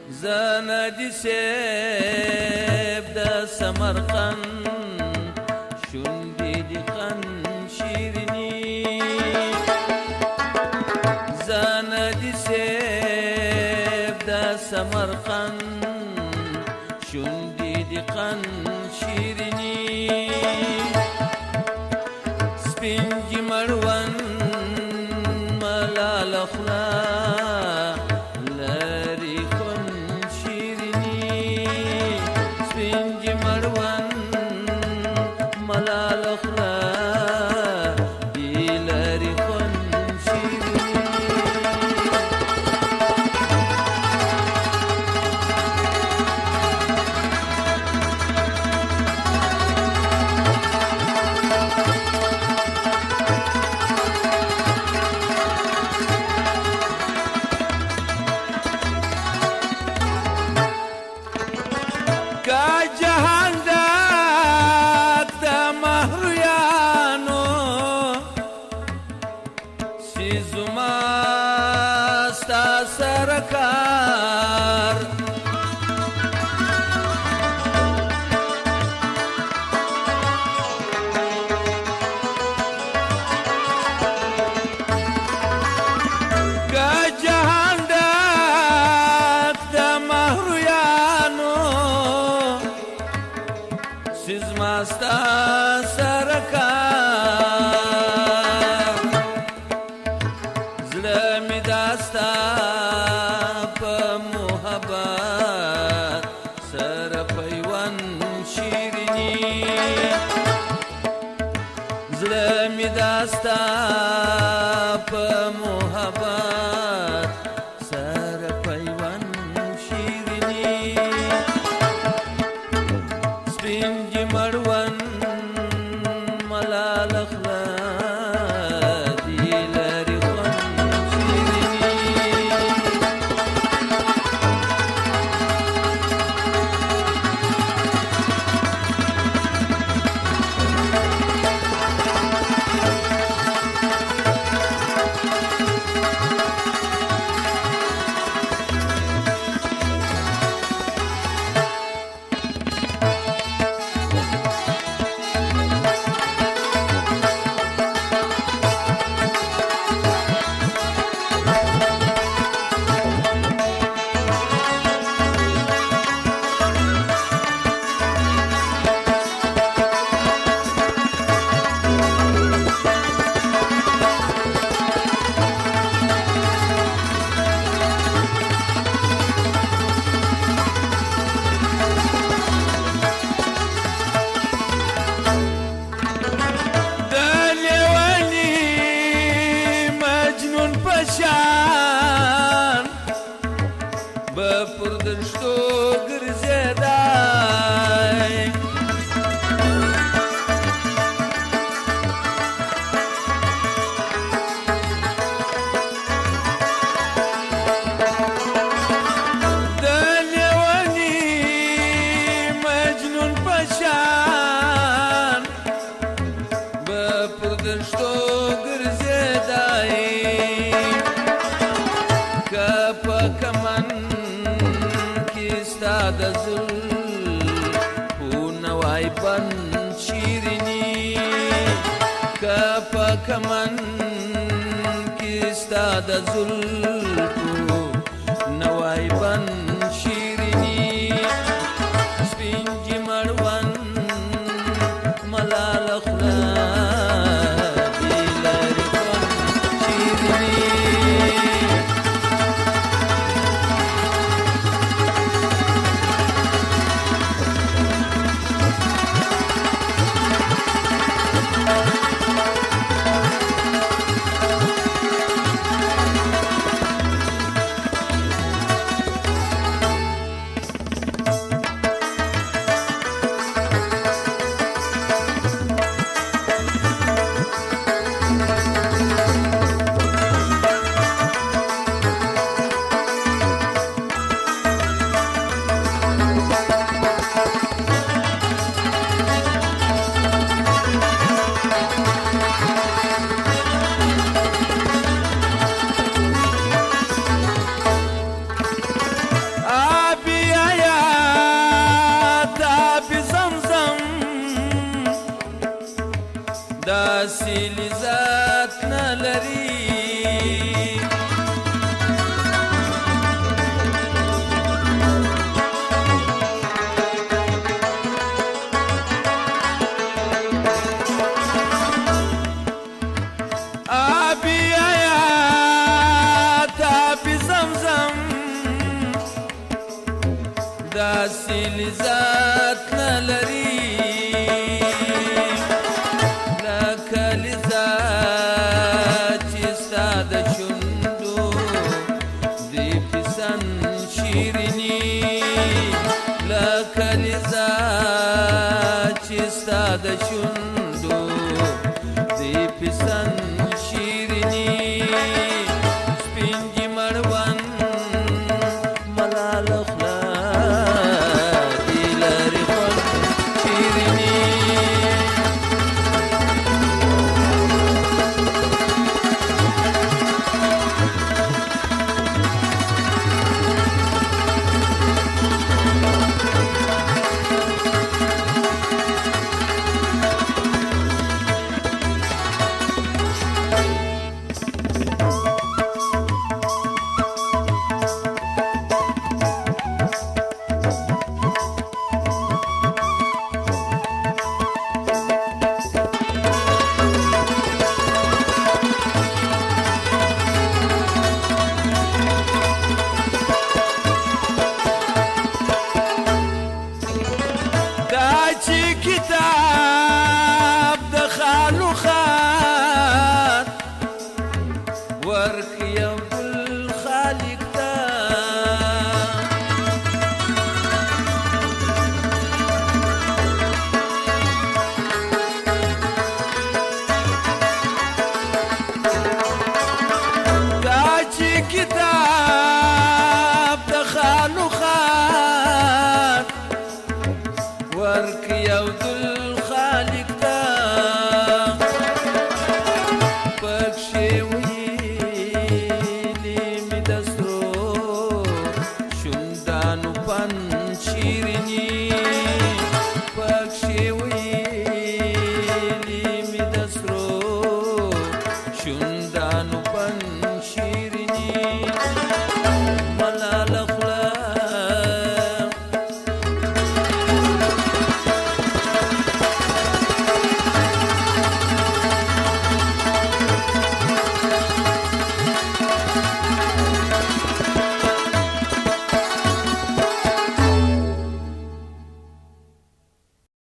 زاندي سيف دا سمرقند شندي دي قن شيرني زاندي سيف دا سمرقند شندي دي قن شيرني سپنجي مروان ملال خلا سرکار که جهان ډک د مهرویانو سیزما ستا سرکار زړه مې دا ستا داستا په محبت سره پیوند شیرینی سپینجي مړوند ملال خلا دی لري خوند شیرینی پردشتو ګرځیدای د لیوني مجنون پشان به پردشتو ګرځیدای که په کمن د زلفو نوای بن شیرینی که په کمن کې ستا د زلفو نوای بن شیرینی سپینجي مړوند ملال خلا دی لري خوند شیرینی داسې لذت نه لري داسې لذت نه لري لکه لذت چې ستا د شونډو د پسن شیریني لکه لذت چې ستا د شونډو د پسن شیریني سپینجي مړوند ملاله خوله کتاب د خالو خان ورکړ یو بل خالق ته دا چې کتاب د خالو خان ورکړ یو دل خالق ته پکښې ویلي مې د سرو شونډانو پن شیریني